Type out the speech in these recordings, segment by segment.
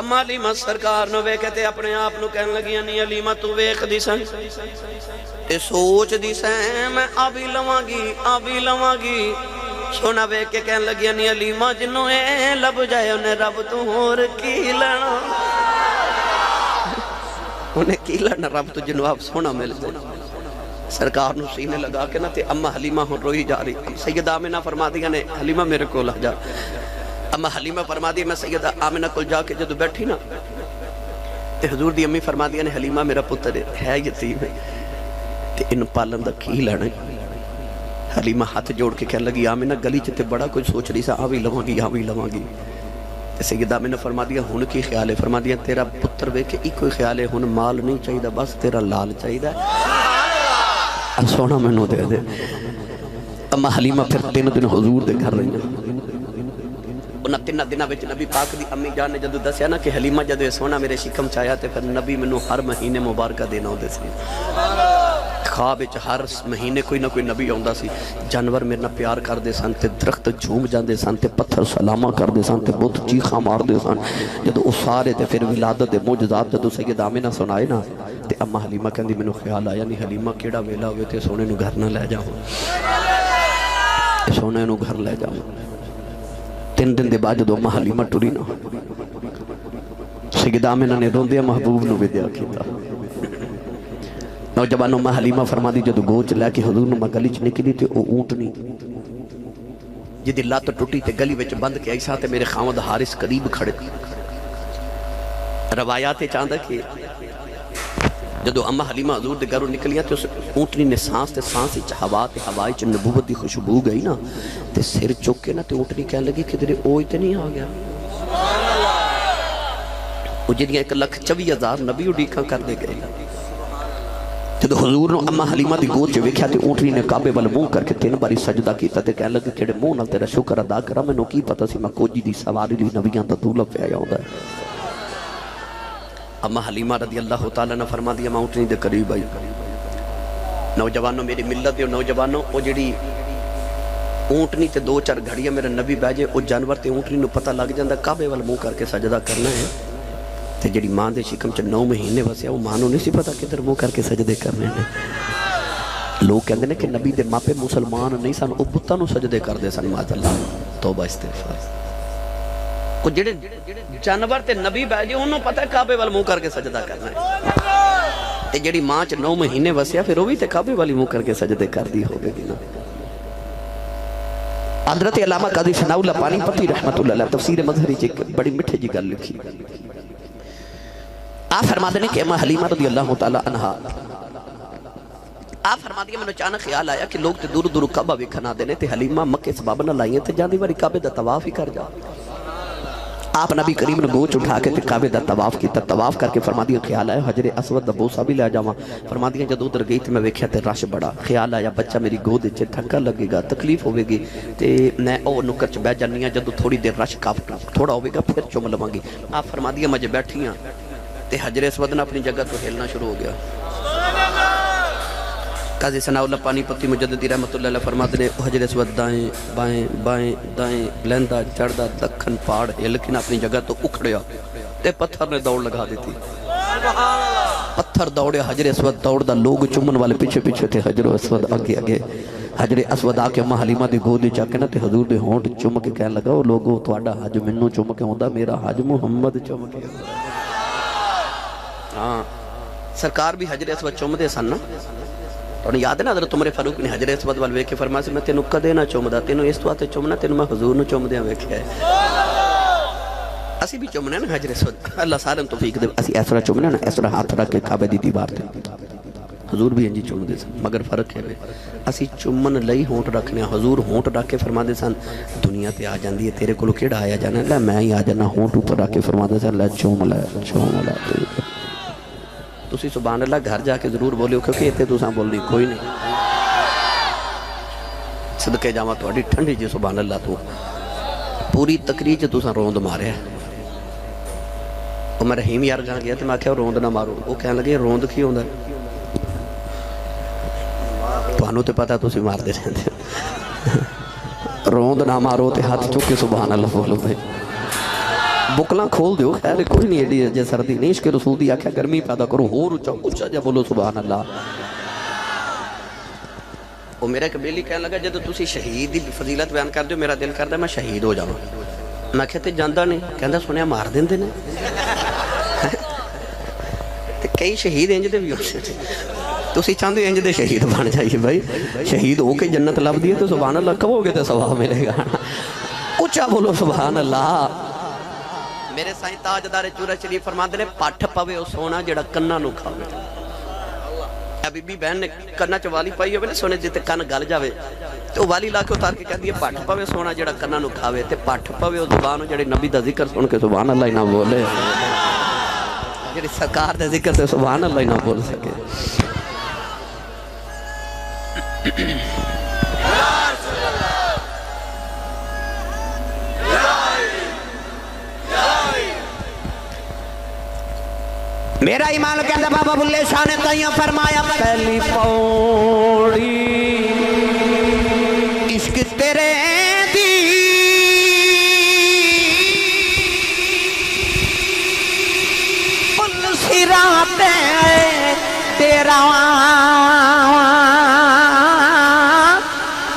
اما حلیمہ سرکار نو ویکھے تے اپنے آپ نو کہن لگیاں نہیں حلیمہ تو ویکھ دی سن تے سوچ دی سن میں آبی لواں گی سونا ویکھ کے کہن لگیاں نہیں حلیمہ جنوں اے لب جائے انہیں رب تو ہور کی لینا انہیں کی لینا رب تو جنوں آپ سونا مل جائے سرکار نو سینے لگا کے نا تے اما حلیمہ ہون روئی جا رہی سیدہ آمنہ فرما دیا نے حلیمہ میرے کو لگ جا اما حلیمہ فرما دیا میں سیدہ آمنہ کو جا کے جدو بیٹھی نا تے حضور دی امی فرما دیا نے حلیمہ میرا پتر ہے یتیم ہے تے ان پالن دا کی لینا حلیمہ ہاتھ جوڑ کے کہنے لگی آمنہ گلی چتے بڑا کچھ سوچ رہی سا آوی لواں گی سیدہ آمنہ فرما دیا ہون کی خیال ہے فرما دیا تیرا پتر بے کہ ایک کوئی خیال ہے ہون مال نہیں چاہی دا بس تیرا لال چاہی دا سونا میں نو دے دے اما حلیمہ پھر 3 دن حضور دے گھر رہی ہیں انہاں 3 دنہ بچ نبی پاک دی امی جان نے جدو دسیا نا کہ حلیمہ جدو سونا میرے شکم چاہیا تے پھر نبی میں نو ہر مہینے مبارکہ دینا ہو دے سی خواب وچ ہر مہینے کوئی نہ کوئی نبی آندا سی جانور میرے نہ پیار کر دے سن تے درخت جھوم جاندے سن تے پتھر سلامہ کر دے سن تے بت چیخاں مار دے سن جدو او سارے تے پھر ولادت دے معجزات جدو سید آمنہ سنائے نا تے اما حلیمہ کہندی مینوں خیال آیا نہیں حلیمہ کیڑا ویلا ہوئے تے سونے نو گھر نہ لے جاؤں سونے نو گھر لے جاؤں 3 دن دے بعد جدو اما حلیمہ ٹری نا سید آمنہ نے روندیا محبوب نو ودیا کیتا نوجوانوں میں حلیمہ فرما دی جدو گوچ لے کے حضور نو میں گلی چ نکلی تے او اونٹنی جدی لات ٹوٹی تے گلی وچ بند کے ایسا تے میرے خاوند حارث قریب کھڑے روایات چاہتا کہ جدو اما حلیمہ حضور دے گھروں نکلیاں تے اس اونٹنی نے سانس تے سانس وچ ہوا تے ہوا وچ نبوت دی خوشبو گئی نا تے سر چک کے نا تے اونٹنی کہنے لگی کہ تیرے اوئی تے نہیں آ گیا وہ جنیاں 1,24,000 نبی اڈیکاں کر دے گئے جدو حضور نو اما حلیمہ دی گود چ ویکھیا تے اونٹنی نے کعبے ول منہ کر کے 3 باری سجدہ کیتا تے کہنے لگی تیرے منہ نال تیرا شکر ادا کرا مینوں کی پتہ سی میں کوجی دی سواری لی نبیاں دا دولہ پہ آیا ہوندا ہے اما حلیمہ رضی اللہ تعالیٰ نے فرما دیا میں اونٹنی دے قریب آئی نوجوانوں میری ملت دے نوجوانوں او جڑی اونٹنی تے 2-4 گھڑیاں میرے نبی بیجے او جانور تے اونٹنی نو پتہ لگ جاندہ کعبے ول منہ کر کے سجدہ کرنا ہے تے جڑی ماں دے شکم چ 9 مہینے وسیا وہ ماں نو نہیں سی پتا کدھر منہ کر کے سجدے کرنے ہیں لوگ کہندے نے کہ نبی دے ماپے مسلمان نہیں سن او بتاں نو سجدے کردے سن معاذ اللہ توبہ استغفار کو جڑے جانور تے نبی بیجے انہوں پتہ ہے کعبے وال منہ کر کے سجدہ کرنا ہے تے جڑی ماں چ 9 مہینے وسیا پھر وہ بھی تے کعبے والی منہ کر کے سجدے کر دی ہوگی نا حضرت علامہ قاضی ثناء اللہ پانی پتی رحمت اللہ علیہ تفسیر مظہری چ بڑی مٹھے جی گل لکھی آپ فرما دیں کہ اما حلیمہ رضی اللہ تعالیٰ عنہ آپ فرما دیں میں نے اچانک خیال آیا کہ لوگ تے دور دور کعبہ ویکھنا دینے تے حلیمہ مکے سباب نہ لائیں تے جاندی واری کعبے دا طواف ہی کر جا آپ نبی کریم نے گوچ اٹھا کے کعبے دا طواف کیتا طواف کر کے فرما دیا خیال آیا حجر اسود دا بوسا بھی لے جاواں فرما دیا جب ادھر گئی تے میں ویکھیا تے رش بڑا خیال آیا بچہ میری گود وچ تھکا لگے گا تکلیف ہوے گی تے میں او نکر چ بیٹھ جانی ہاں جدوں تھوڑی دیر رش کاف تھوڑا ہوے گا پھر چم لواں گی آپ فرما دیا میں بیٹھی ہاں تے حجر اسود نے اپنی جگہ تو ہلنا شروع ہو گیا قاضی ثناء اللہ پانی پتی مجددی رحمت اللہ علیہ فرماتے ہیں حجر اسود دائیں بائیں بائیں دائیں لیندہ چڑھدا دکھن پاڑ ہلکن اپنی جگہ تو اکھڑیا تے پتھر نے دوڑ لگا دیتی پتھر دوڑے حجر اسود دوڑدا لوگ چمن والے پیچھے پیچھے تھے حجر اسود آگے آگے حجر اسود آ کے اما حلیمہ دی گود وچ آ کے نا تے حضور دے ہونٹ چم کے کہن لگا او لوگو تہاڈا حج مینوں چم کے ہوندا میرا حج محمد چم کے ہاں سرکار بھی حجر اسود چم دے سن نا تو یاد ہے نا حضرت عمر فاروق نے حجر اسود وال ویکھ کے فرمایا سی میں تینوں کدے نہ چومدا تینوں اس واسطے چومنا تینوں میں حضور نوں چومدیاں ویکھیا ہے اسی بھی چومنے نا حجر اسود اللہ سارے توفیق دے اسی اس طرح چومنے نا اس طرح ہاتھ رکھ کے کعبے دی دیوار تے حضور بھی انجی چومدے سن مگر فرق ہے اسی چومن لئی ہونٹ رکھنے حضور ہونٹ رکھ کے فرماندے سن دنیا تے آ جاندی ہے تیرے کولوں کیڑا آیا جانا لے میں ہی آ جانا ہونٹ اوپر رکھ کے فرماندے سن لے چوم لے تسی سبحان اللہ گھر جا کے ضرور بولیو کیونکہ اتنے تساں بولنی کوئی نہیں صدقے جاواں تہاڈی ٹھنڈی جی سبحان اللہ تو پوری تقریر چ تساں روند ماریا وہ میں رحیم یار گاں گیا تو میں آخیا روند نہ مارو وہ کہنے لگے روند کی ہوندا تانوں تے پتہ تسی ماردے رہندے روند نہ مارو تے ہاتھ چک کے سبحان اللہ بولو بھائی بکلاں کھول دیو خیر کوئی نہیں ایڈی جے سردی نہیں عشق رسول دی آکھیا گرمی پیدا کرو ہور اچھا جا بولو سبحان اللہ وہ میرا قبیلی کہنے لگا جب تسی شہید دی فضیلت بیان کر دیو میرا دل کردا میں شہید ہو جاواں میں کہتے جاندہ نہیں کہندا سنیا مار دیندے نے تے کئی شہید انج دے بھی ہوندے تسی چاہندے انج دے شہید بن جائیے بھائی شہید ہو کے جنت لب دی تو سبحان اللہ کہو گے تے ثواب ملے گا اونچا بولو سبحان اللہ میرے سائیں تاجدار چورہ شریف فرماندے نے پٹھ پوے او سونا جڑا کناں نو کھاوے بی بی بہن نے کناں چ والی پائی ہوئے نے سونے جتے کن گل جاوے تو والی لا کے اتار کے کہہ دیے پٹھ پوے سونا جڑا کناں نو کھاوے تے پٹھ پوے او زبان جڑے نبی دا ذکر سن کے سبحان اللہ ہی نہ بولے جڑی سرکار دے ذکر سے سبحان اللہ ہی نہ بول سکے میرا ایمان کہتا بابا بلے شاہ نے تائیاں فرمایا پہلی پوڑی عشق تیرے دی پل سرات تیرا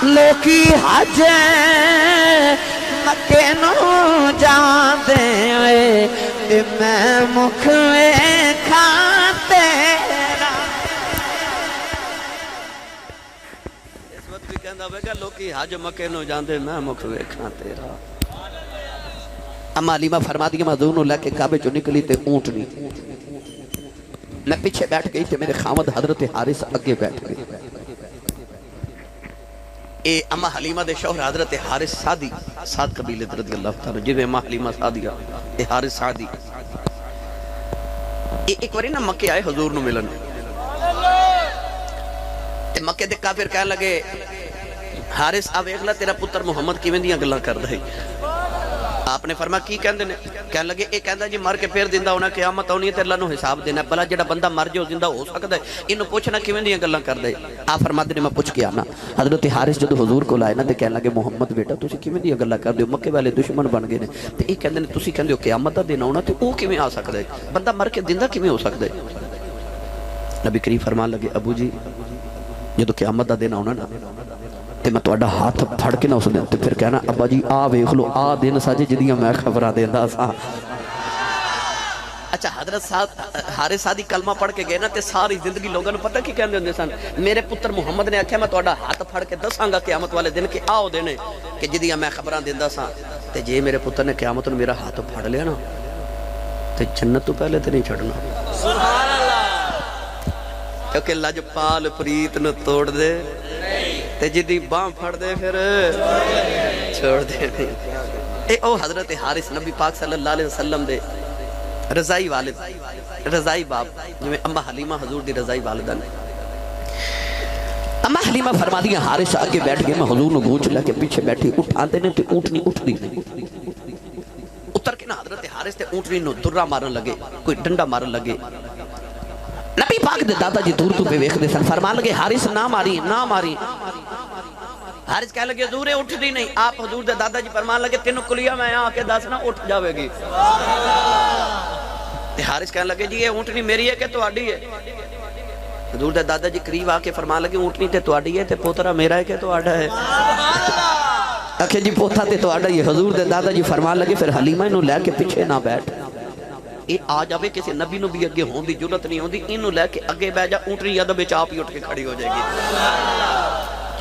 لوکی حج مکے نو جان دے میں مکھ میں کھاتے اس وقت بھی کہندہ ہوئے گا لوکی حج مکے نو جاندے میں مکھ میں کھاتے رہا اما علیمہ فرما دیا حضور نو لے کے کعبے جو نکلی تے اونٹ نہیں میں پیچھے بیٹھ گئی تے میرے خامد حضرت حارث اگے بیٹھ گئی اے اما حلیمہ دے شوہر حضرت حارث سعدی سعد قبیلہ رضی اللہ تعالیٰ جنہیں اما حلیمہ سعدیہ اے حارث سعدی ایک واری نا مکے آئے حضور نو ملن تے مکے دے کافر کہنے لگے حارث آوے اگلا تیرا پتر محمد کیویں دیاں گلاں کردا ہے آپ نے فرمایا کی کہندے نے کہنے لگے اے کہندا جی مر کے پھر زندہ ہونا قیامت آنی ہے تے اللہ نو حساب دینا بلا جڑا بندہ مر جائے زندہ ہو سکدا ہے اینو پوچھنا کیویں دیاں گلاں کردا ہے آپ فرماتے نے میں پوچھ کے آنا حضرت حارث جدو حضور کو لائے نا تے کہنے لگے محمد بیٹا تسی کیویں دیاں گلاں کردے ہو مکے والے دشمن بن گئے نے تے اے کہندے نے تسی کہندے ہو قیامت دا دن آنا تے او کیویں آ سکدا ہے بندہ مر کے زندہ کیویں ہو سکدا ہے نبی کریم فرمان لگے ابو جی جدو قیامت دا دن آنا نا تے میں توڑا ہاتھ پھڑ کے نہ اس دن تے پھر کہنا ابا جی ویکھ لو دن ساجے جدیاں میں خبراں دیندا سا اچھا حضرت حارث سعدی کلمہ پڑھ کے گئے نا تے ساری زندگی لوگوں نے پتہ کی کہندے ہوندے سن میرے پتر محمد نے آکھیا میں توڑا ہاتھ پھڑ کے دساں گا قیامت والے دن کہ آؤ دینے کہ جدیاں میں خبراں دیندا سا تے جے میرے پتر نے قیامت نوں میرا ہاتھ پھڑ لیا نا تے جنت تو پہلے تے نہیں چھڑنا سبحان اللہ کیونکہ لجپال پریت نو توڑ دے تے جدی باں پھڑ دے پھر چھوڑ دے اے او حضرت حارث نبی پاک صلی اللہ علیہ وسلم دے رضائی والد رضائی باپ جو میں امہ حلیمہ حضور دی رضائی والدہ نے امہ حلیمہ فرما دیا حارث آگے بیٹھ گئے میں حضور نے گونچ لے کے پیچھے بیٹھی اٹھاتے نے تے اونٹنی اٹھنی نہیں اتر کے نا حضرت حارث تے اونٹنی نو درہ مارن لگے کوئی ڈنڈا مارن لگے نبی پاک دے دادا جی دور تو پہ ویکھ دے سن فرمان لگے حارث نہ ماری نہ ماری حارث کہہ لگے حضور اٹھ دی نہیں آپ حضور دے دادا جی فرمان لگے تینوں کلیا میں آ کے دس نہ اٹھ جاوے گی حارث کہنے لگے جی یہ اونٹنی میری ہے کہ تواڈی ہے حضور دے دادا جی قریب آ کے فرمان لگے اونٹنی تے تواڈی ہے تے پوترا میرا ہے کہ تواڈا ہے آکھے جی پوتا تے تواڈا ہی ہے حضور دے دادا جی فرمان لگے پھر حلیمہ انہوں لے کے پیچھے نہ بیٹھ اے آ جاوے کسی نبی نو بھی اگے ہون دی جرت نہیں ہوندی انہوں لے کے اگے بہ جا اونٹنی یا دبے چاپ ہی اٹھ کے کھڑی ہو جائے گی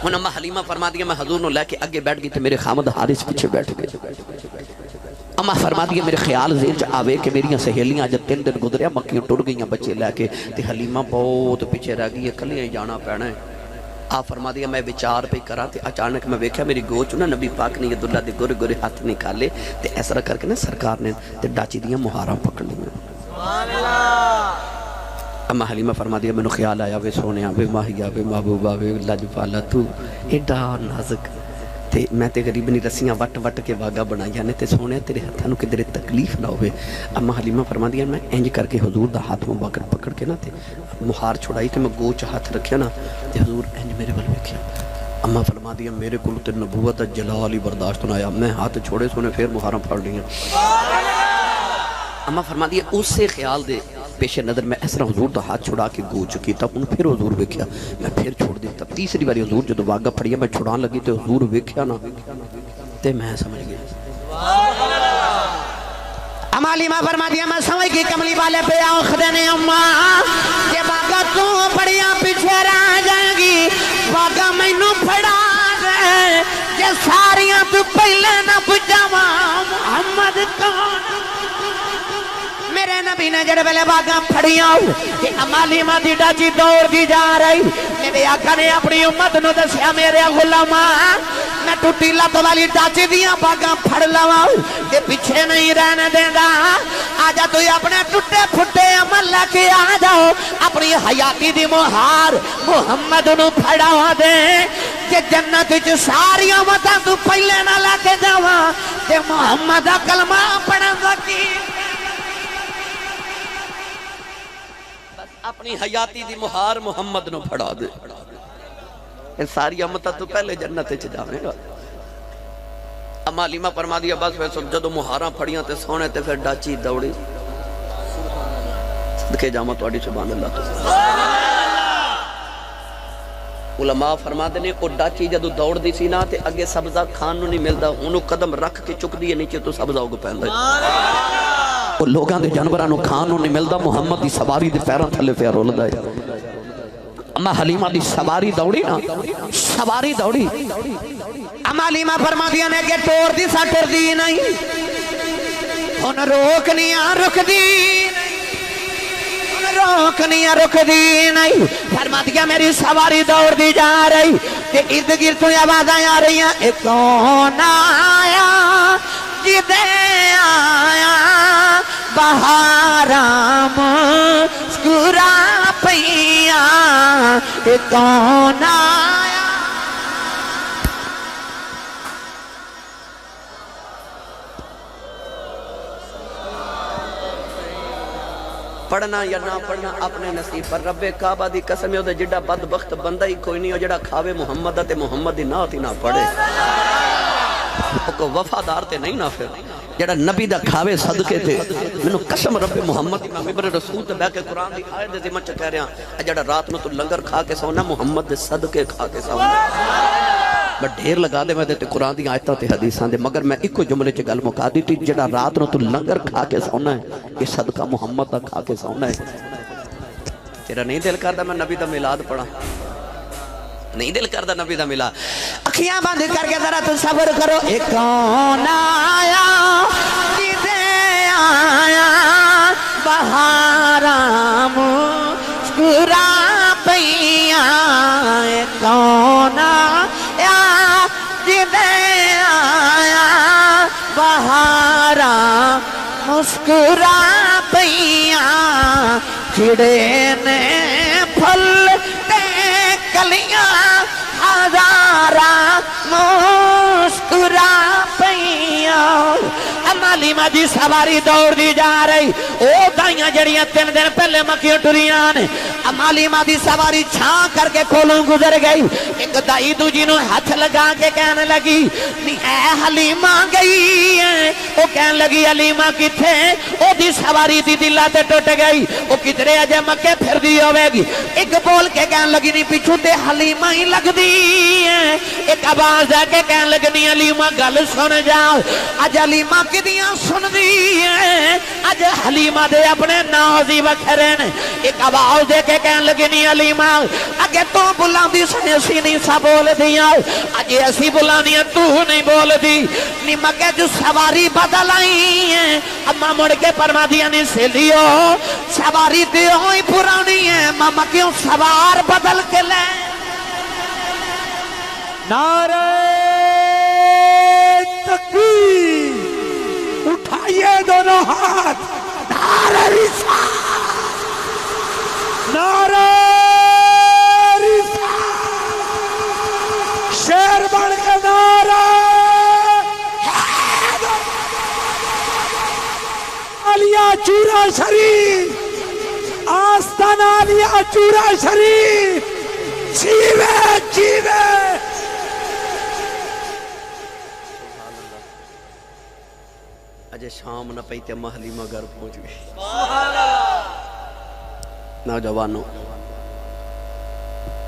ہن امہ حلیمہ فرما دیا میں حضور نو لے کے اگے بیٹھ گئی تے میرے خامد حارث پیچھے بیٹھ گئے امہ فرما دیا میرے خیال ذہن چ آوے کہ میریاں سہیلیاں جب 3 دن گزریا مکیوں ٹر گئیاں بچے لے کے تے حلیمہ بہت پیچھے رہ گئی ہے کلیاں ہی جانا پینا ہے آپ فرما دیا میں وچار پہ کرا تے اچانک میں ویکھیا میری گوچ نا نبی پاک نے عبداللہ دے گورے گورے ہاتھ نکالے تے ایسا کر کے نا سرکار نے تے ڈاچی دیاں مہاراں پکڑ لیں امہ حلیمہ فرما دیا میں نے خیال آیا وے سونیا وے ماہیا وے محبوبہ وے لجپالا تو ایڈا نازک تے میں تے غریبنی رسیاں وٹ وٹ کے واگا بنایا نے تے سونیا تیرے ہتھاں نو کدھر تکلیف نہ ہوئے امہ حلیمہ فرما دیا میں انج کر کے حضور دا ہاتھ مبارک پکڑ کے نا تے مہار چھڑائی تے میں گوچ ہاتھ رکھیا نا تے حضور انج میرے ول ویکھیا امہ فرما دیا میرے کول تے نبوت دا جلال ہی برداشت نہ آیا میں ہاتھ چھوڑے سونے پھر مہاراں پھڑ لیاں اما فرما دیا اس سے خیال دے پیش نظر میں اس طرح حضور دا ہاتھ چھڑا کے گو چکی تھا ان پھر حضور ویکھیا میں پھر چھوڑ دیتا تیسری باری حضور جدو واگا پھڑیا میں چھڑان لگی تو حضور ویکھیا نا تے میں سمجھ گیا امالی ماں فرما دیا میں سمجھ کی کملی والے پہ آنکھ دینے اماں کہ واگا تو پڑیا پیچھے رہ جائے گی واگا میں نو پھڑا دے کہ ساریاں تو پہلے نہ پجاوا محمد کون میرے نبی نے جڑے بلے باغاں پھڑیاں کہ امالی ماں دی ڈاچی دوڑ دی جا رہی میرے آقا نے اپنی امت نو دسیا میرے غلاماں میں ٹوٹی لت والی ڈاچی دیاں باغاں پھڑ لواں کہ پیچھے نہیں رہنے دیں گا آجا تو اپنے ٹوٹے پھٹے عمل لے کے آ جاؤ اپنی حیاتی دی مہار محمد نو پھڑا دے کہ جنت وچ ساری امتاں تو پہلے نہ لے کے جاواں کہ محمد دا کلمہ پڑھن دا کی اپنی حیاتی دی مہار محمد نو پھڑا دے ان ساری امتہ تو پہلے جنت چ جاویں گا اما لیما فرما دیا بس ویسے جدو مہاراں پھڑیاں تے سونے تے پھر ڈاچی دوڑی صدقے جاما تواڈی سبحان اللہ تو علماء فرما دے نے او ڈاچی جدو دوڑ دی سی نا تے اگے سبزہ کھان نو نہیں ملدا اونوں قدم رکھ کے چک دی نیچے تو سبزہ اگ پیندا وہ لوگاں دے جانوراں نو کھان نو نہیں ملدا محمد دی سواری دے پیراں تھلے پیا رولدا ہے اما حلیمہ دی سواری دوڑی نا سواری دوڑی اما حلیمہ فرما دیا نے کہ ٹور دی سٹر دی نہیں ان روکنیاں رک دی ان روکنیاں رک دی نہیں فرما دیا میری سواری دوڑ دی جا رہی کہ ارد گرد تو آوازیں آ رہی ہیں ایک کون آیا جدے آیا بہارام سکورا پیا ایک کون آیا پڑھنا یا نہ پڑھنا اپنے نصیب پر رب کعبہ دی قسم ہے جڑا بدبخت بندہ ہی کوئی نہیں ہو جڑا کھاوے محمد تے محمد دی نعت ہی نہ پڑھے کو وفادار تے نہیں نہ پھر جڑا نبی دا کھاوے صدقے تے منو قسم رب محمد دی ممبر رسول تے بیٹھ کے قرآن دی آیت دے ذمہ چ کہہ رہا ہے جڑا رات نو تو لنگر کھا کے سونا محمد دے صدقے کھا کے سونا میں ڈھیر لگا دے میں تے قرآن دی آیتاں تے حدیثاں دے مگر میں ایک جملے چ گل مکا دی تھی جڑا رات نو تو لنگر کھا کے سونا ہے یہ صدقہ محمد دا کھا کے سونا ہے تیرا نہیں دل کردا میں نبی دا میلاد پڑھا نہیں دل کردہ نبی دا ملا اکھیاں بند کر کے ذرا تصور کرو ایک کون آیا جدے آیا بہارام سکورا پیا ایک کون آیا جدے آیا بہارام مسکرا پیا چڑے نے پھل کلیاں ہزارہ مسکرا پیا امالی ماں دی سواری دوڑ دی جا رہی او دائیاں جڑیاں 3 دن پہلے مکیوں ٹریاں نے امالی ماں دی سواری چھان کر کے کھولوں گزر گئی ایک دائی دوجی نو ہاتھ لگا کے کہنے لگی نہیں اے حلیمہ گئی ہے او کہنے لگی حلیمہ کتھے او دی سواری دی دلہ تے ٹوٹ گئی او کترے اجے مکے پھر دی ہوئے گی ایک بول کے کہنے لگی نہیں پیچھو تے حلیمہ ہی لگ دی ہے ایک آواز دے کے کہنے لگی حلیمہ گل سن جاؤ اج حلیمہ کی دیاں سن دی ہے اج حلیمہ دے اپنے نازی وکھرین ایک آواز دے کے کہنے لگی نہیں حلیمہ اگے تو بلا دی سنے اسی نہیں سا بول دیا اجے اسی بلا نہیں تو نہیں بول دی نہیں مکے جو سواری بدل آئی ہے اما مڑ کے پرما دیا نہیں سے لیو سواری دیو ہی پرانی ہے ماما کیوں سوار بدل کے لے نعرہ تکبیر اٹھائیے دونوں ہاتھ نعرہ رسالت نعرہ رسالت شیر بن کے نعرہ علیہ چورا شریف آستان علیہ چورا شریف جیوے جیوے اجے شام نہ پئی تے اما حلیمہ گھر پہنچ گئی نوجوانوں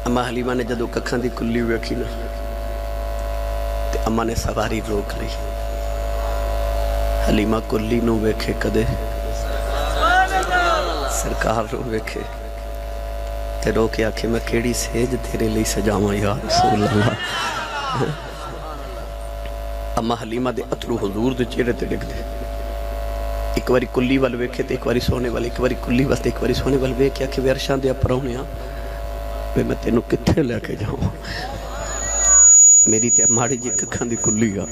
اما حلیمہ نے جدو ککھاں دی کلی ویکھی نا تے اما نے سواری روک لی حلیمہ کلی نو ویکھے کدے سرکار نو ویکھے تے رو کے آکھے میں کیڑی سیج تیرے لئی سجاواں یا رسول اللہ اما حلیمہ دے اترو حضور دے چہرے تے ڈگ دے ایک واری کلی وال ویکھے تے ایک واری سونے وال ایک واری کلی وال تے ایک واری سونے وال ویکھے آکھے وے عرشاں دے پراؤنے ہاں وے میں تینوں کتھے لے کے جاؤں میری تے ماڑی جی ککھاں دی کلی آ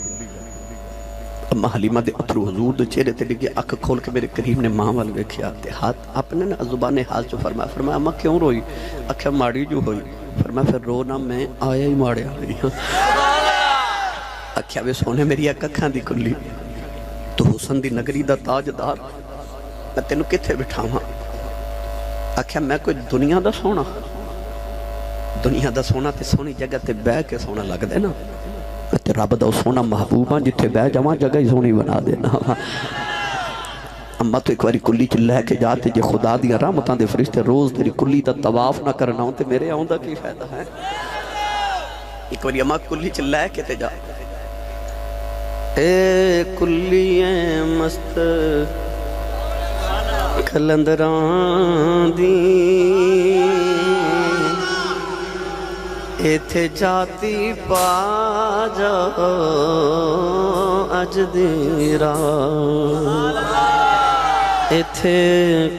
اما حلیمہ دے اترو حضور دے چہرے تے ڈگے اکھ کھول کے میرے کریم نے ماں وال ویکھیا تے ہاتھ اپنے نے زبان حال چ فرمایا اما کیوں روئی آکھیا ماڑی جو ہوئی فرمایا پھر رو نہ میں آیا ہی ماڑیا نہیں آکھیا وے سونے میری ککھاں دی کلی تو حسن دی نگری دا تاجدار میں تینوں کتھے بٹھاواں آکھیا میں کوئی دنیا دا سونا تے سونی جگہ تے بہ کے سونا لگ دے نا تے رب دا سونا محبوباں جتھے بہ جاواں جگہ ہی سونی بنا دینا اما تو ایک واری کلی چ لے کے جاتے جے خدا دی رحمتاں دے فرشتے روز تیری کلی دا طواف نہ کرنا ہوں تے میرے آؤں دا کی فائدہ ہے ایک واری اما کلی چ لے کے تے جا اے کلی مست کلندران دی ایتھے جاتی پا جاؤ اج دی رات ایتھے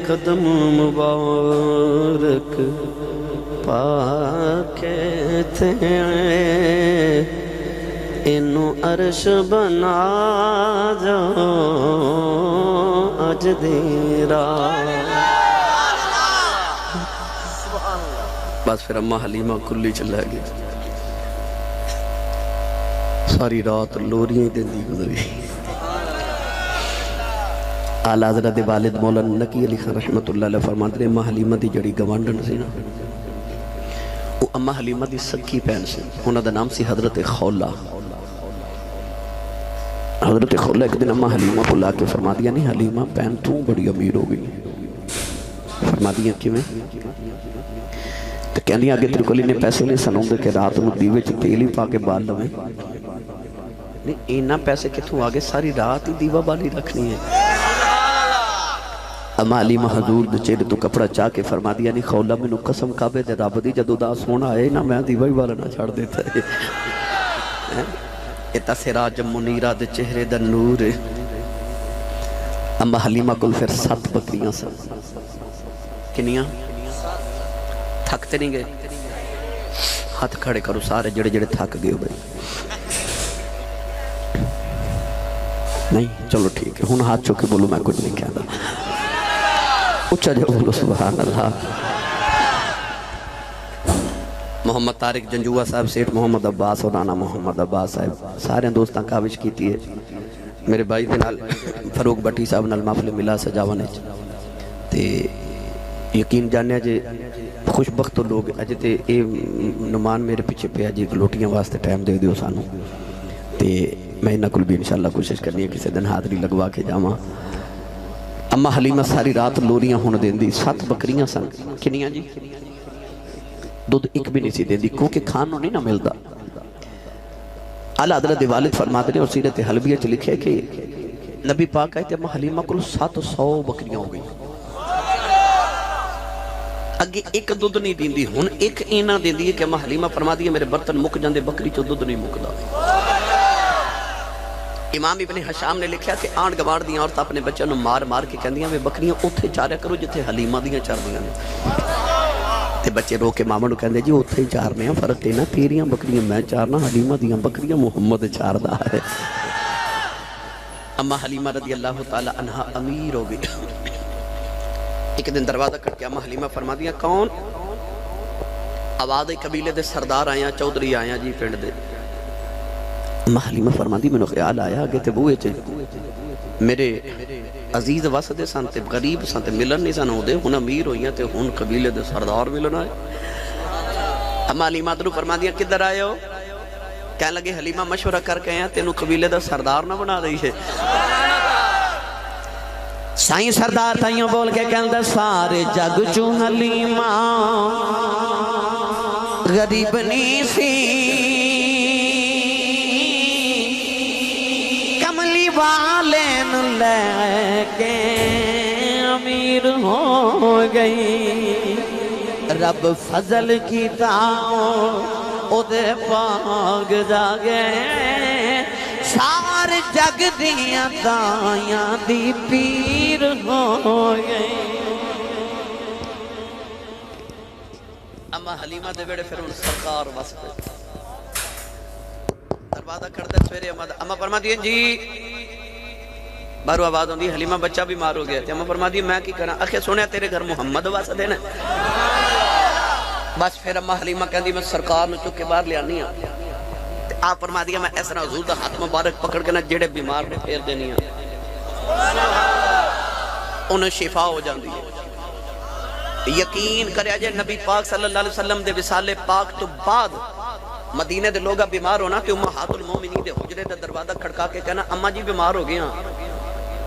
قدم مبارک پا کے تھے انو عرش بنا جاؤ اج دی رات بس پھر اما حلیمہ کلی چلے گئی ساری رات لوریاں دیندی گزری اعلیٰ حضرت والد مولانا نقی علی خان رحمت اللہ علیہ فرماتے ہیں اما حلیمہ دی جڑی گوانڈن سی نا وہ اما حلیمہ دی سکی پہن سی انہاں دا نام سی حضرت خولہ حضرت خولہ ایک دن اما حلیمہ کو لا کے فرما دیا نہیں حلیمہ پہن تو بڑی امیر ہو گئی فرما دیا کہ میں تو کہہ دیا آگے ترکولی نے پیسے لے سنوں دے کہ رات میں دیوے چھ تیلی پا کے بال لویں نہیں اینا پیسے کتوں آگے ساری رات ہی دیوہ بالی رکھنی ہے اما حلیمہ حضور دے چہرے تو کپڑا چاہ کے فرما دیا نہیں خولہ میں نو قسم کعبے دے رب دی جدو دا سونا آئے نا میں دیوہ ہی والا نہ چھاڑ دیتا ہے اتا سراج منیرہ دے چہرے دا نور اما حلیمہ کل پھر 7 بکریاں سن کنیاں تھکتے نہیں گئے ہاتھ کھڑے کرو سارے جڑے جڑے تھک گئے ہو گئے نہیں چلو ٹھیک ہے ہن ہاتھ چوکے بولو میں کچھ نہیں کہنا اچھا جو بولو سبحان اللہ محمد طارق جنجوہ صاحب سیٹ محمد عباس اور رانا محمد عباس صاحب سارے دوستاں کاوش کیتی ہے میرے بھائی دے نال فروغ بٹی صاحب نال محفل ملا سجاوانے تے یقین جانے جے خوشبخت لوگ اجے تے اے نمان میرے پیچھے پہ جی لوٹیاں واسطے ٹائم دے دیو سانو تے میں انہاں کل بھی انشاءاللہ کوشش کرنی ہے کسی دن حاضری لگوا کے جاواں اما حلیمہ ساری رات لوریاں ہونے دین دی 7 بکریاں سن کنیاں جی دودھ ایک بھی نہیں سی دین دی کیونکہ کھانوں نہیں نہ ملدا اعلیٰ حضرت والد فرماتے ہیں اور سیرت حلبیہ چ لکھے کہ نبی پاک کہتے ہیں اما حلیمہ کل 700 بکریاں ہو گئی اگے ایک دودھ نہیں دیندی ہن ایک اینا دیندی ہے کہ اما حلیمہ فرما دی میرے برتن مک جاندے بکری چو دودھ نہیں مکدا امام ابن حشام نے لکھا کہ آن گوار دیاں عورتاں اپنے بچوں نو مار مار کے کہندیاں وے بکریاں اوتھے چاریا کرو جتھے حلیمہ دیاں چردیاں نے تے بچے رو کے ماما نو کہندے جی اوتھے ہی چارنے ہیں فرق ہے نا تیریاں بکریاں میں چارنا حلیمہ دیاں بکریاں محمد چاردا ہے اما حلیمہ رضی اللہ تعالی عنہا امیر ہو گئی ایک دن دروازہ کٹ کے اما حلیمہ فرما دیا کون آواز قبیلے دے سردار آیا چودھری آیا جی پنڈ دے اما حلیمہ فرما دی میں نے خیال آیا آگے تے بوئے چے میرے عزیز واسدے سن تے غریب سن تے ملن نہیں سن ہو دے ہن امیر ہوئیاں تے ہن قبیلے دے سردار ملن آئے اما حلیمہ درو فرما دیا کدھر آئے ہو کہنے لگے حلیمہ مشورہ کر کے ہیں تینوں قبیلے دا سردار نہ بنا رہی ہے سائیں سردار تائیوں بول کے کہندہ سارے جگ چوں حلیمہ غریب نہیں سی کملی والین لے کے امیر ہو گئی رب فضل کی او دے پاگ جاگے سار جگ دیاں دائیاں دی پیر ہو گئی اما حلیمہ دے بیڑے پھر ان سرکار بس پہ دروازہ کھڑتے سویرے اما فرما دیئے جی بارو آواز ہوندی حلیمہ بچہ بھی مار ہو گیا تھے اما فرما دیئے میں کی کرنا اکھے سونے تیرے گھر محمد واسا دینا بس پھر اما حلیمہ کہندی میں سرکار نے چکے باہر لیا نہیں آ آپ فرما دیا میں ایسا حضور دا ہاتھ مبارک پکڑ کے نہ جڑے بیمار نے پھیر دینی ہیں انہیں شفا ہو جاندی ہے یقین کرے جے نبی پاک صلی اللہ علیہ وسلم دے وصال پاک تو بعد مدینے دے لوگا بیمار ہونا تے امہات المومنین دے حجرے دے دروازہ کھڑکا کے کہنا اماں جی بیمار ہو گیا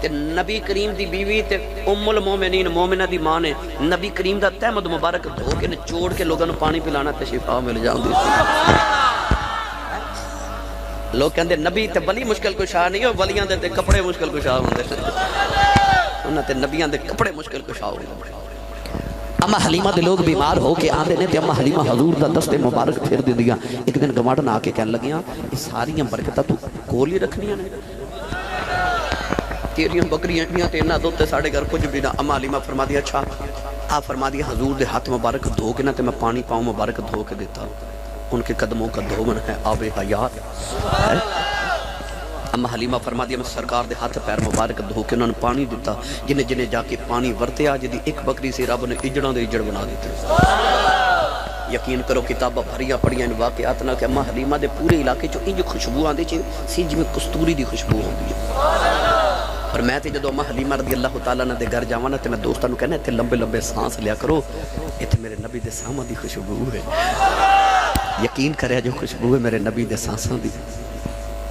تے نبی کریم دی بیوی تے ام المومنین مومنہ دی ماں نے نبی کریم دا تحمد مبارک دھو کے نچوڑ کے لوگوں پانی پلانا تے شفا مل جاندی لوگ کہندے نبی تے ولی مشکل کشا نہیں ہو ولیاں دے کپڑے مشکل کشا ہوندے انہاں تے نبیاں دے کپڑے مشکل کشا ہوندے اما حلیمہ دے لوگ بیمار ہو کے آندے نے تے اما حلیمہ حضور دا دست مبارک پھیر دے دیا ایک دن گماڑن آ کے کہنے لگیاں یہ ساریاں برکتہ تو کول ہی رکھنیاں نے تیریاں بکریاں اتنیاں تے نہ دوتے ساڑے گھر کچھ بھی نہ اما حلیمہ فرما دیا اچھا آپ فرما دیا حضور دے ہاتھ مبارک دھو کے نہ تے میں پانی پاؤں مبارک دھو کے دیتا ان کے قدموں کا دھومن ہے آب حیات اما حلیمہ فرما دیا میں سرکار دے ہاتھ پیر مبارک دھو کے انہوں نے پانی دیتا جنہیں جنہیں جا کے پانی ورتے آج دی ایک بکری سے رب نے اجڑاں دے اجڑ بنا دیتے یقین کرو کتابہ بھریاں پڑیاں ان واقعات نہ کہ اما حلیمہ دے پورے علاقے جو انج خوشبو آن دے سینج میں کستوری دی خوشبو ہوں دی اور میں تے جدو اما حلیمہ رضی اللہ تعالیٰ نے دے گھر جاوانا تے میں دوستانو کہنا ہے تے لمبے لمبے سانس لیا کرو یہ تے میرے نبی دے سامہ دی خوشبو ہے یقین کرے جو خوشبو ہے میرے نبی دے سانساں دی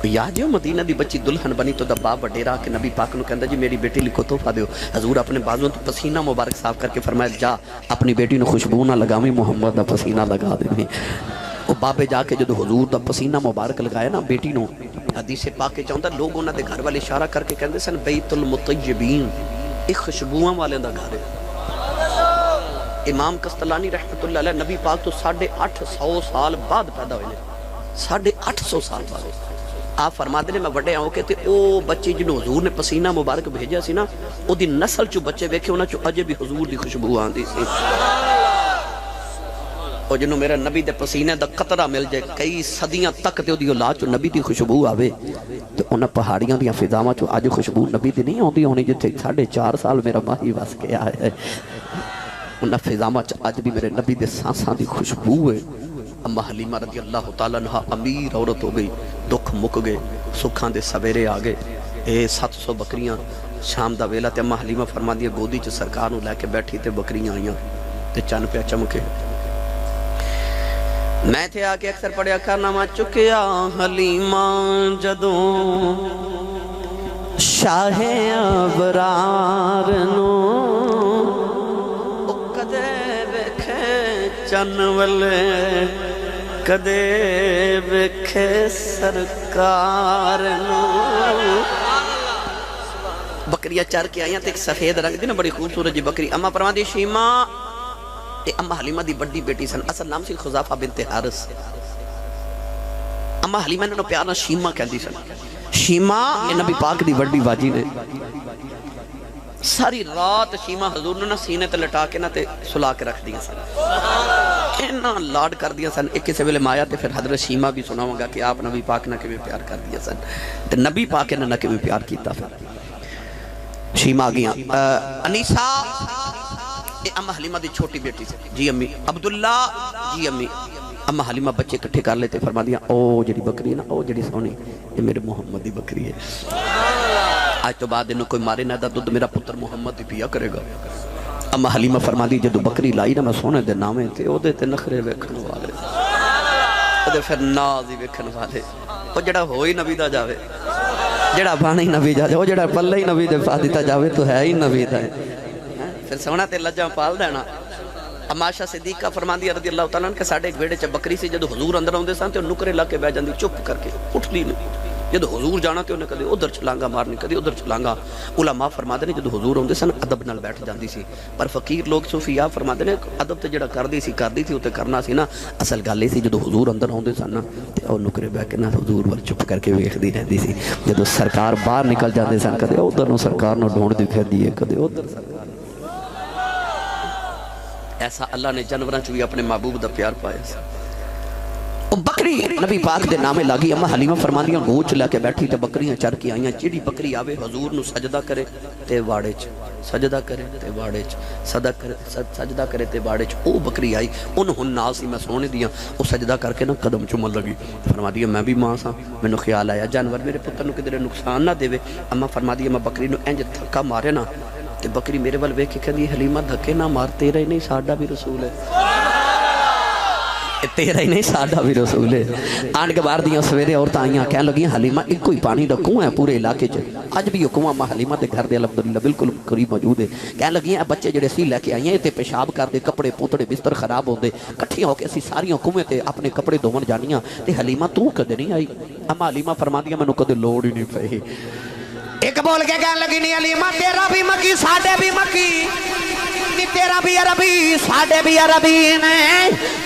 یاد جو مدینہ دی بچی دلہن بنی تو دا باپ ڈیرا کہ نبی پاک نو کہندا جی میری بیٹی لکھو تحفہ دیو حضور اپنے بازوں تو پسینہ مبارک صاف کر کے فرمایا جا اپنی بیٹی نو خوشبو نہ لگاویں محمد دا پسینہ لگا دے وہ بابے جا کے جدو حضور دا پسینہ مبارک لگایا نا بیٹی نو حدیث پاک کے چاہتا لوگ انہاں دے گھر والے اشارہ کر کے کہندے سن بیت المطیبین ایک خوشبوواں والے دا گھر ہے امام قسطلانی رحمت اللہ علیہ نبی پاک تو 850 سال بعد پیدا ہوئے 850 سال بعد آپ فرما دے میں وڈے آؤں کہتے او بچے جنہوں حضور نے پسینہ مبارک بھیجا سی نا او دی نسل چو بچے ویکھے ہونا چو اجے بھی حضور دی خوشبو آن دی سی او جنہوں میرا نبی دے پسینے دا قطرہ مل جائے کئی صدیاں تک تے او دی اولاد چو نبی دی خوشبو آوے تو انہاں پہاڑیاں دیاں فضاواں چو آج خوشبو نبی دی نہیں ہوندی ہونی جتے 4.5 سال میرا ماہی واس کے آئے ہے انہاں فضاواں چو آج بھی میرے نبی دے سانساں دی خوشبو ہے اما حلیمہ رضی اللہ تعالیٰ عنہ امیر عورت ہو گئی دکھ مک گئے سکھاں دے سویرے آگے 700 بکریاں شام دا ویلا تے اما حلیمہ فرما دیا گودی چ سرکار نو لے کے بیٹھی تے بکریاں آئیاں تے چن پہ چمکے میں تھے آکے اکثر پڑھیا کارنامہ چکیا حلیمہ جدوں شاہ ابرار نو کدے ویکھے چن والے کدے ویکھے سرکار نو بکریاں چار کے آئیاں تے ایک سفید رنگ دی نا بڑی خوبصورت جی بکری اما پرمان دی شیمہ تے اما حلیمہ دی بڑی بیٹی سن اصل نام سی خزافہ بنت حارث اما حلیمہ نے پیارا شیمہ کہہ دی سن شیمہ یہ نبی پاک دی بڑی باجی نے ساری رات شیمہ حضور نے سینے تے لٹا کے نا تے سلا کے رکھ دیا سن اینا لاڈ کر دیا سن ایک کسے ویلے مایا تے پھر حضرت شیمہ بھی سناؤں گا کہ آپ نبی پاک نہ کے میں پیار کر دیا سن تے نبی پاک نے نہ کے میں پیار کیتا پھر شیمہ آگیاں انیسہ اما حلیمہ دی چھوٹی بیٹی سے جی امی عبداللہ جی امی اما حلیمہ بچے کٹھے کر لیتے فرما دیا او جڑی بکری ہے نا او جڑی سونی یہ میرے محمد دی بکری ہے آج تو بعد انہوں کوئی مارے نہ دا تو میرا پتر محمد دی پیا کرے گا اما حلیمہ فرما دی جدو بکری لائی نا میں سونے دے نامے تے او دے تے نخرے ویکھن والے او دے پھر نازی ویکھن والے او جڑا ہوئی نبی دا جاوے جڑا بانی نبی جا جاؤ جڑا پلے ہی نبی دے پا دیتا جاوے تو ہے ہی نبی دا ہے پھر سونا تے لجاں پال دینا عائشہ صدیقہ فرماندی رضی اللہ تعالیٰ عنہ کہ ساڑھے ایک ویڑے چا بکری سی جدو حضور اندر ہوندے سان تے نکرے لا کے بہ جاندی چپ کر کے اٹھ لی نہیں جدو حضور جانا تے انہیں کدے ادھر چھلانگا مارنی کدے ادھر چھلانگا علماء فرماتے ہیں جدو حضور ہوندے سن ادب نال بیٹھ جاندی سی پر فقیر لوگ صوفیاء فرماتے ہیں ادب تے جڑا کردی تھی اوتے کرنا سی نا اصل گل سی جدو حضور اندر ہوندے سن نا تے او نکرے بیٹھ کے نا حضور ور چپ کر کے ویکھدی رہندی سی جدو سرکار باہر نکل جاندے سن کدے ادھر نو سرکار نو ڈھونڈ دکھے دیے کدے ادھر سرکار ایسا اللہ نے جانوراں چ بھی اپنے محبوب دا پیار پایا بکری نبی پاک دے نامے لاگی اما حلیمہ فرماندیاں گوچ لے کے بیٹھی تے بکریاں چر کے آئیاں چیڑی بکری آوے حضور نو سجدہ کرے تے واڑے چ سجدہ کرے تے واڑے چ سجدہ کرے تے واڑے چ او بکری آئی انہوں ناسی میں سونے دیاں او سجدہ کر کے نا قدم چومن لگی فرمادی میں بھی ماں سا میں نو خیال آیا جانور میرے پتر نو کدھر نقصان نہ دے اما فرمادی میں بکری نو انج تھکا مارے نا تے بکری میرے ول ویکھ کے کہندی حلیمہ دھکے نہ مار تیرا ہی نہیں ساڈا بھی رسول ہے تیرا ہی نہیں ساڈا بھی رسول ہے آن کے بار دیاں سویرے عورتاں آئیاں کہنے لگیاں حلیمہ ایک کوئی پانی دا کنواں ہے پورے علاقے چ اج بھی یہ کنواں ماں حلیمہ دے گھر دے الحمدللہ بالکل قریب موجود ہے کہنے لگیاں بچے جڑے سی لے کے آئیے تے پیشاب کر دے کپڑے پوتڑے بستر خراب ہوندے کٹھیاں ہو کے اسی ساریاں کنویں تے اپنے کپڑے دھون جانیاں تے حلیمہ تو کدے نہیں آئی اما حلیمہ فرماندیاں مینوں کدے لوڑ ہی نہیں پئی ایک بول کے کہنے لگی نہیں حلیمہ تیرا بھی مکی ساڈے بھی مکی تیرا بھی عربی ساڈے بھی عربی نے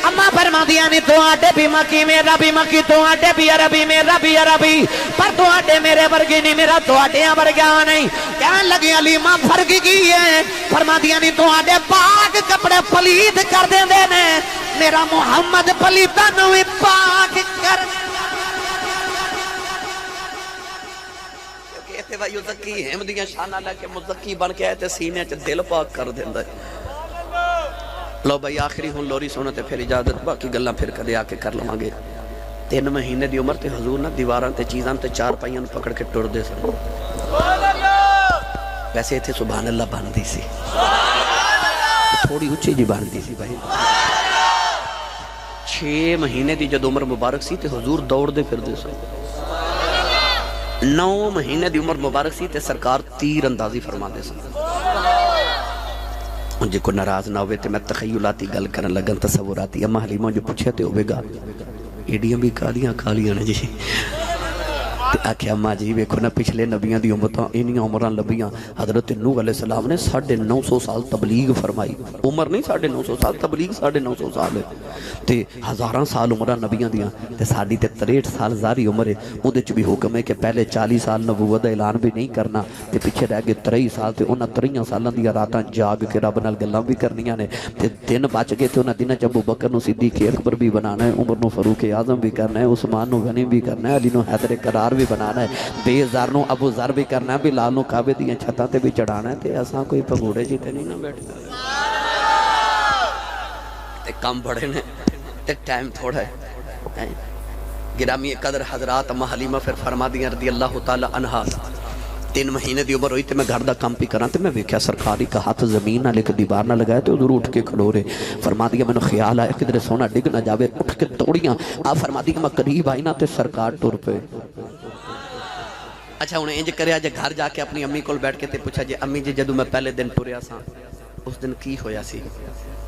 اما فرماندیاں نہیں تو آٹے بھی مکی میرا بھی مکی تو آٹے بھی عربی میرا بھی عربی پر تو آٹے میرے ورگی نہیں میرا تو آٹے ورگا نہیں کہنے لگی حلیمہ فرق کی ہے فرماندیاں نہیں تو آٹے پاک کپڑے پلید کر دیں دے نے میرا محمد پلیتا نوی پاک کر کہتے وہ یزکی حمدیاں شانہ لے کے مزکی بن کے آئے تے سینے چا دل پاک کر دیندہ ہے لو بھائی آخری ہون لوری سونا تے پھر اجازت باقی گلہ پھر کدے آکے کر لوں گے 3 مہینے دی عمر تے حضور نا دیواراں تے چیزاں تے 4 پائیاں پکڑ کے ٹر دے سن ویسے تھے سبحان اللہ بان دی سی تھوڑی اچھی جی بان دی سی بھائی 6 مہینے دی جد عمر مبارک سی تے حضور دوڑ دے پھر دے سن 9 مہینے دی عمر مبارک سی تے سرکار تیر اندازی فرما دے سن جے کو ناراض نہ ہوئے تے میں تخیلاتی گل کرن لگن تصوراتی اما حلیمہ جو پوچھے تے ہوئے گا ایڈیاں بھی کالیاں نے جی تے آکھے اما جی ویکھو نا پچھلے نبیاں دی امتاں انیاں عمراں لبیاں حضرت نوح علیہ السلام نے 950 سال تبلیغ فرمائی عمر نہیں 950 سال تبلیغ 950 سال ہے تے ہزاراں سال عمراں نبیاں دیاں تے ساڈی تے 63 سال زاری عمر ہے اودے چ بھی حکم ہے کہ پہلے 40 سال نبوت دا اعلان بھی نہیں کرنا تے پیچھے رہ گئے 23 سال تے انہاں 23 سالاں دیاں راتاں جاگ کے رب نال گلاں بھی کرنیاں نے تے دن بچ گئے تے انہاں دناں چ ابو بکر نو صدیق اکبر بھی بنانا ہے عمر نو فاروق اعظم بھی کرنا ہے عثمان نو غنی بھی کرنا ہے علی نو حیدر قرار بھی بنانا ہے بے زر نو ابو ذر بھی کرنا ہے بلال نو کعبے دیاں چھتاں تے بھی چڑھانا ہے تے اساں کوئی پگوڑے جی تے نہیں نہ بیٹھدا تے کام بڑے نے تے ٹائم تھوڑا ہے گرامی قدر حضرات اما حلیمہ پھر فرما دیاں رضی اللہ تعالی عنہا 3 مہینے دی عمر ہوئی تے میں گھر دا کام پی کراں تے میں ویکھیا سرکاری کا ہاتھ زمین نال ایک دیوار نہ لگایا تے ادھر اٹھ کے کھڑو رہے فرما دیا مینوں خیال آیا کدھر سونا ڈگ نہ جاوے اٹھ کے توڑیاں آ فرما دیا میں قریب آئی نا تے سرکار ٹر پے اچھا انہیں انج کریا جے گھر جا کے اپنی امی کول بیٹھ کے تے پوچھا جے امی جی جدو میں پہلے دن ٹریا سا اس دن کی ہویا سی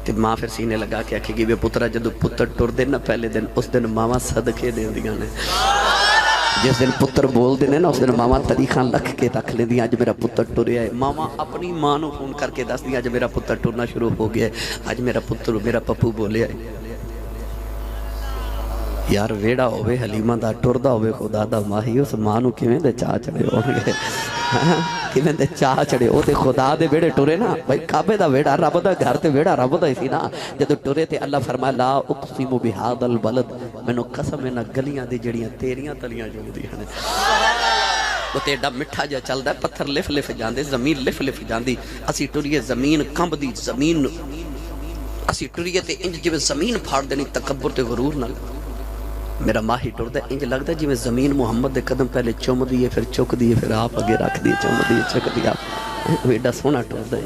تے ماں پھر سینے لگا کے آکھے گی بے پترا جدو پتر ٹر دے نا پہلے دن اس دن ماما صدقے دے دیاں نے جس دن پتر بول دینے نا اس دن ماما طریقان لکھ کے رکھ لے دیا آج میرا پتر ٹریا ہے ماما اپنی ماں نو فون کر کے دس دیا آج میرا پتر ٹرنا شروع ہو گیا ہے آج میرا پتر میرا پپو بولے ہے یار ویڑا ہوئے حلیمہ دا ٹردہ ہوئے خدا دا ماہی اس مانو کیویں دے چاہ چڑے ہونگے کیویں دے چاہ چڑے او تے خدا دے ویڑے ٹرے نا بھائی کعبے دا ویڑا رب دا گھر تے ویڑا رب دا اسی نا جدو ٹرے تے اللہ فرمایا لا اقسم بہاد البلد مینوں قسم ہے نا گلیاں دی جڑیاں تیریاں تلیاں جو دیاں نے وہ تے ایڈا مٹھا جا چل دا پتھر لف لف جاندے زمین لف لف جاندی اسی ٹریے زمین کمب دی زمین اسی ٹریے تے انج جویں زمین پھاڑ دینی تکبر تے غرور نہ میرا ماہی ٹر دا انج لگتا ہے جی میں زمین محمد دے قدم پہلے چوم دیئے پھر چک دیئے پھر آپ اگے رکھ دیئے چوم دیئے چک دیئے آپ ایڈا سونا ٹر دا ہے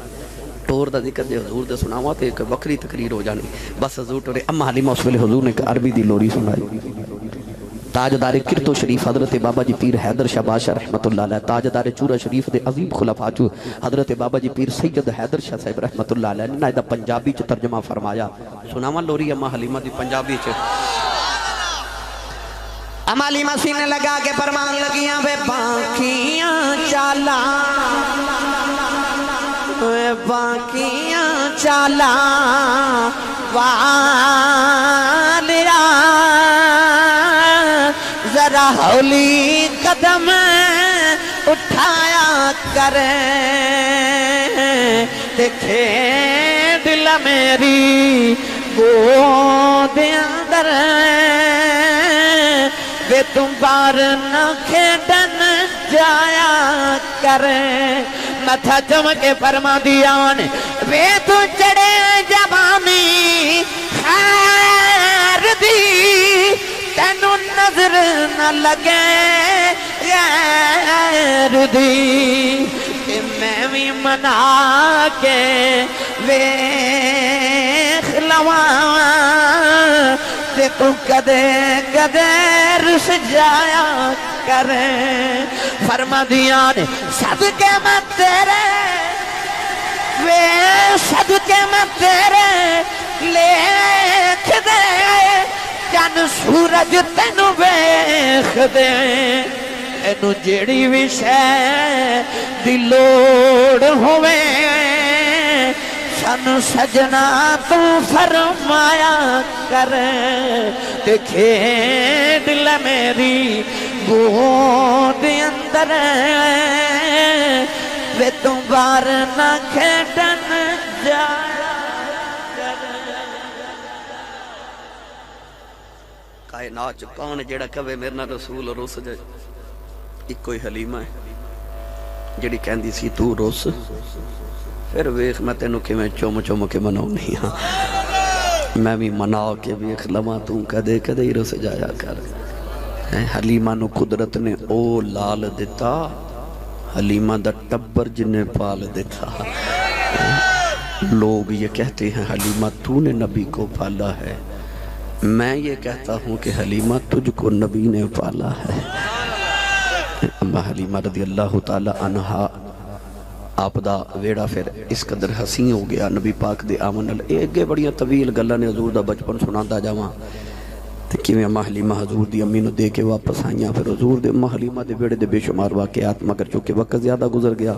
ٹور دا ذکر دے حضور دے سناوا تے ایک وکری تقریر ہو جانی بس حضور ٹرے اما حلیمہ اس ویلے حضور نے عربی دی لوری سنائی تاجدار کرتو شریف حضرت بابا جی پیر حیدر شاہ بادشاہ رحمت اللہ علیہ، تاجدار چورا شریف دے عظیم خلفاء چو حضرت بابا جی پیر سید حیدر شاہ صاحب رحمت اللہ علیہ نے دا پنجابی چ ترجمہ فرمایا. سناواں لوری اما حلیمہ دی پنجابی چ. اما حلیمہ سینے لگا کے فرمان لگیاں وے باکیاں چالا، وے باکیاں چالا والیا ذرا ہولی قدم اٹھایا کرے دیکھے دل میری گود اندر وے تم بار نہ کھیڈن جایا کرے. متھا چمکے فرما دیا نے وے تو چڑے جوانی خیر دی تینو نظر نہ لگے غیر دی کہ میں بھی منا کے ویکھ لواں تے تو کدے کدے رس جایا کرے. فرما دیا نے صدقے میں تیرے وے صدقے میں تیرے لکھ دے چن سورج تینو ویکھ دے اینو جیڑی بھی شے دی لوڑ ہوئے سن سجنا تو فرمایا کرے دیکھے دل میری گود اندر وے تم بار نہ کھیڈن جایا کرے. کائنات کون جیڑا کہے میرے نال رسول رس جائے؟ ایک کوئی حلیمہ ہے جیڑی کہندی سی تو رس پھر ویخ میں تینوں کہ میں چوم چوم کے مناؤں نہیں ہاں میں بھی منا کے ویخ لما توں کدے کدے ہی رس جایا کر. حلیمہ نو قدرت نے او لال دیتا حلیمہ دا ٹبر جنہیں پال دیتا. لوگ یہ کہتے ہیں حلیمہ تو نے نبی کو پالا ہے، میں یہ کہتا ہوں کہ حلیمہ تجھ کو نبی نے پالا ہے. اما حلیمہ رضی اللہ تعالی عنہ آپ دا ویڑا پھر اس قدر حسین ہو گیا نبی پاک دے آمن اگے بڑیاں طویل گلہ نے حضور دا بچپن سنا دا جاواں تے کیویں اما حلیمہ حضور دی امی نو دے کے واپس آئیاں. پھر حضور دے اما حلیمہ دے ویڑے دے بے شمار واقعات مگر چونکہ وقت زیادہ گزر گیا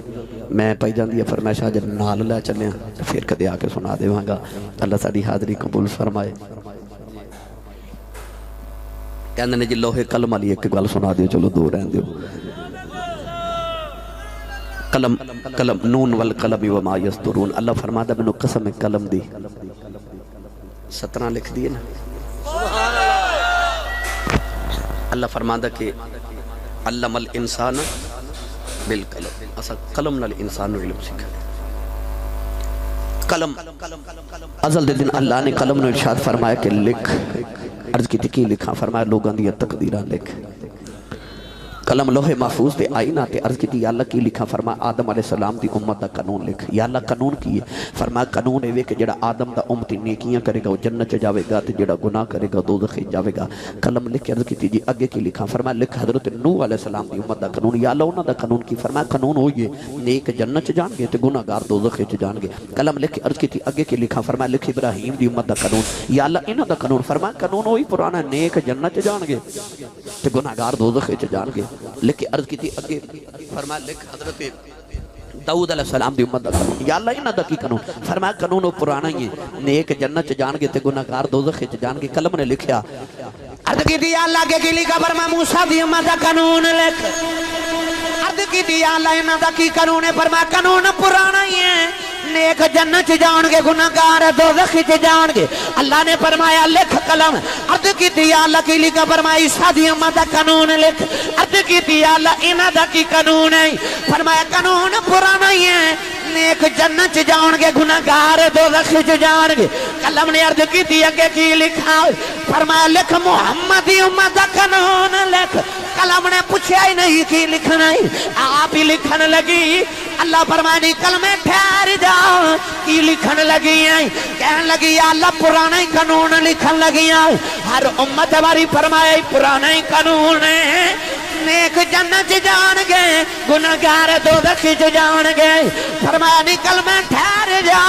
میں پائی جان دیا فرمائشہ جب نال لے چلیں پھر کدے آ کے سنا دے وہاں گا. اللہ ساری حاضری قبول فرمائے. کہندے نے جی لوہے قلم علی ایک گل سنا دیو چلو دو رہن دیو. قلم قلم نون والقلم وما یسطرون اللہ فرماتا میں نے قسم قلم دی 17 لکھ دیئے نا. اللہ فرماتا کہ علم الانسان بالقلم اسا قلم نال انسان علم سکھا. قلم ازل دے دن اللہ نے قلم نے ارشاد فرمایا کہ لکھ. عرض کی تکی لکھا فرمایا لوگاں دیا تقدیرہ لکھ. قلم لوح محفوظ دے آئینہ تے عرض کی یا اللہ کی لکھا فرمایا آدم علیہ السلام دی امت دا قانون لکھ. یا اللہ قانون کی ہے فرمایا قانون ہے کہ جڑا آدم دا امتی نیکیاں کرے گا وہ جنت چ جاوے گا تے جڑا گناہ کرے گا دوزخ جاوے گا. قلم لکھ کے عرض کی جی اگے کی لکھا فرمایا لکھ حضرت نوح علیہ السلام دی امت دا قانون. یا اللہ انہاں دا قانون کی فرمایا قانون ہوئیے نیک جنت چ جان گے تے گناہگار دوزخ چ جان گے. قلم لکھ کے عرض کی اگے کی لکھا فرمایا لکھ ابراہیم دی امت دا قانون. یا اللہ انہاں دا قانون فرمایا قانون ہوئی پرانا نیک جنت چ جان گے تے گناہگار دوزخ چ جان گے. لکھ کے عرض کی تھی اگے فرمایا لکھ حضرت داؤد علیہ السلام دی امت دا قانون. یا اللہ انہاں دا کی قانون فرمایا قانون پرانا ہی ہے نیک جنت چ جان گے تے گناہگار دوزخ چ جان گے. قلم نے لکھیا عرض کی تھی اللہ کے کی لکھا فرمایا موسیٰ دی امت دا قانون لکھ. عرض کی تھی اللہ انہاں دا کی قانون ہے فرمایا قانون پرانا ہی ہے نیک جنت چ جان گے گناہگار دوزخ چ جان گے. اللہ نے فرمایا لکھ قلم. عرض کی تھی اللہ کی لکھا فرمایا عیسیٰ دی امت دا قانون لکھ. عرض کی تھی اللہ انہاں دا کی قانون ہے فرمایا قانون پرانا ہی ہے نیک جنت چ جان گے گناہگار دوزخ چ جان گے کلم نے عرض کی تھی اگے کی لکھا فرمایا لکھ محمدی امت دا قانون لکھ کلم نے پوچھا ہی نہیں کی لکھنا ہی آپ ہی لکھن لگی اللہ فرمانی کلمے ٹھہر جا کی لکھن لگی ہیں کہن لگی یا اللہ پرانا ہی قانون لکھن لگی ہیں ہر امت باری فرمایا پرانا ہی قانون ہے نیک جنت جان گے گناہگار دوزخ جان گے فرمایا نہیں کلمے ٹھہر جا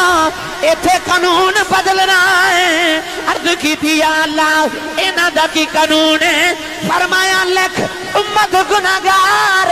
ایتھے قانون بدلنا ہے عرض کی تھی یا اللہ انہاں دا کی قانون ہے فرمایا لکھ امت گناہگار